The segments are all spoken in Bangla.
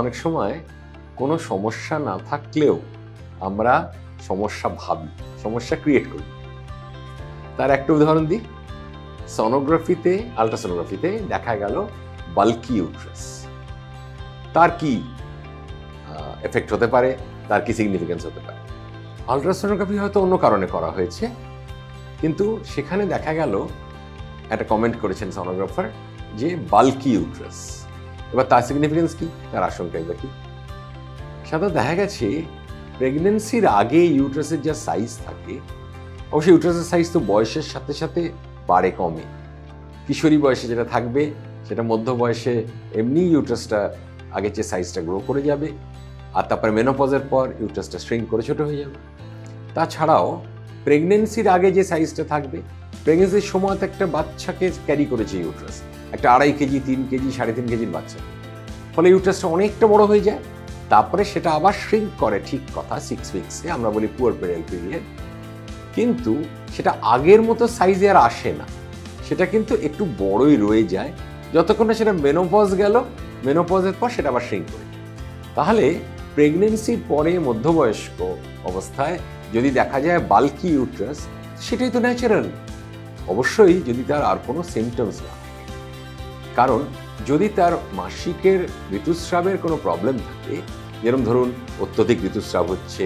অনেক সময় কোনো সমস্যা না থাকলেও আমরা সমস্যা ভাবি, সমস্যা ক্রিয়েট করি। তার একটা উদাহরণ দিই, সোনোগ্রাফিতে, আলট্রাসোনোগ্রাফিতে দেখা গেল বাল্কি ইউট্রাস। তার কি এফেক্ট হতে পারে, তার কি সিগনিফিকেন্স হতে পারে? আলট্রাসোনোগ্রাফি হয়তো অন্য কারণে করা হয়েছে, কিন্তু সেখানে দেখা গেল, একটা কমেন্ট করেছেন সোনোগ্রাফার, যে বাল্কি ইউট্রাস। এবার তার সিগনিফিকেন্স কি, তার আশঙ্কাই বা কি? সাধারণত দেখা গেছে প্রেগনেন্সির আগে ইউট্রাসের যা সাইজ থাকে, অবশ্যই ইউট্রাসের সাইজ তো বয়সের সাথে সাথে বাড়ে কমে। কিশোরী বয়সে যেটা থাকবে সেটা মধ্য বয়সে এমনি ইউট্রাসটা আগের যে সাইজটা গ্রো করে যাবে, আর তারপরে মেনোপজের পর ইউট্রাসটা শ্রিঙ্ক করে ছোট হয়ে যাবে। তাছাড়াও প্রেগনেন্সির আগে যে সাইজটা থাকবে, প্রেগনেন্সির সময় তো একটা বাচ্চাকে ক্যারি করেছে ইউট্রাস, একটা 2.5 কেজি, 3 কেজি, 3.5 কেজির বাচ্চা, ফলে ইউট্রাসটা অনেকটা বড় হয়ে যায়। তারপরে সেটা আবার শ্রিঙ্ক করে, ঠিক কথা, 6 উইকসে, আমরা বলি পুয়ারপেরাল পিরিয়ড। কিন্তু সেটা আগের মতো সাইজে আর আসে না, সেটা কিন্তু একটু বড়ই রয়ে যায় যতক্ষণ না সেটা মেনোপজ গেল, মেনোপজের পর সেটা আবার শ্রিঙ্ক করে। তাহলে প্রেগনেন্সির পরে মধ্যবয়স্ক অবস্থায় যদি দেখা যায় বাল্কি ইউট্রাস, সেটাই তো ন্যাচারাল, অবশ্যই যদি তার আর কোনো সিমটমস না থাকে। কারণ যদি তার মাসিকের ঋতুস্রাবের কোনো প্রবলেম থাকে, যেরকম ধরুন অত্যধিক ঋতুস্রাব হচ্ছে,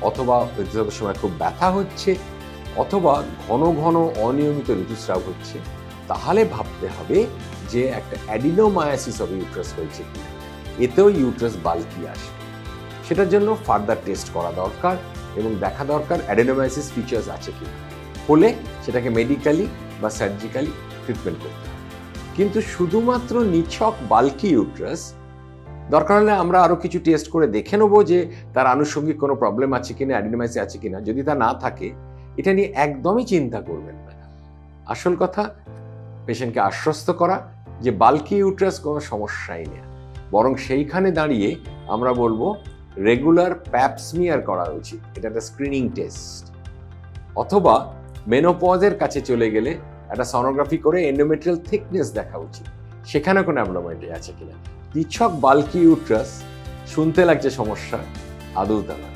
অথবা ঋতুস্রাবের সময় খুব ব্যথা হচ্ছে, অথবা ঘন ঘন অনিয়মিত ঋতুস্রাব হচ্ছে, তাহলে ভাবতে হবে যে একটা অ্যাডিনোমায়াসিস অফ ইউট্রাস হয়েছে কিনা, এতেও ইউট্রাস বাল্কি আসে। সেটার জন্য ফার্দার টেস্ট করা দরকার এবং দেখা দরকার অ্যাডিনোমায়াসিস ফিচার্স আছে কিনা, হলে সেটাকে মেডিকেলি বা সার্জিক্যালি ট্রিটমেন্ট করতে হবে। কিন্তু শুধুমাত্র নিছক বাল্কি ইউট্রাস, দরকার হলে আমরা আরো কিছু টেস্ট করে দেখে নেবো যে তার আনুষঙ্গিক কোনো প্রবলেম আছে কিনা, অ্যাডিনোমায়াসিস আছে কিনা। যদি তা না থাকে, এটা নিয়ে একদমই চিন্তা করবেন না। আসল কথা পেশেন্টকে আশ্বস্ত করা যে বাল্কি ইউট্রাস কোনো সমস্যাই নেই, বরং সেইখানে দাঁড়িয়ে আমরা বলবো রেগুলার প্যাপ স্মিয়ার করা উচিত, এটা একটা স্ক্রিনিং টেস্ট। অথবা মেনোপজের কাছে চলে গেলে একটা সোনোগ্রাফি করে এন্ডোমেট্রিয়াল থিকনেস দেখা উচিত, সেখানে কোনো অ্যাবনর্মালিটি আছে কিনা। নিছক বাল্কি ইউট্রাস শুনতে লাগছে সমস্যা, আদৌ তা না।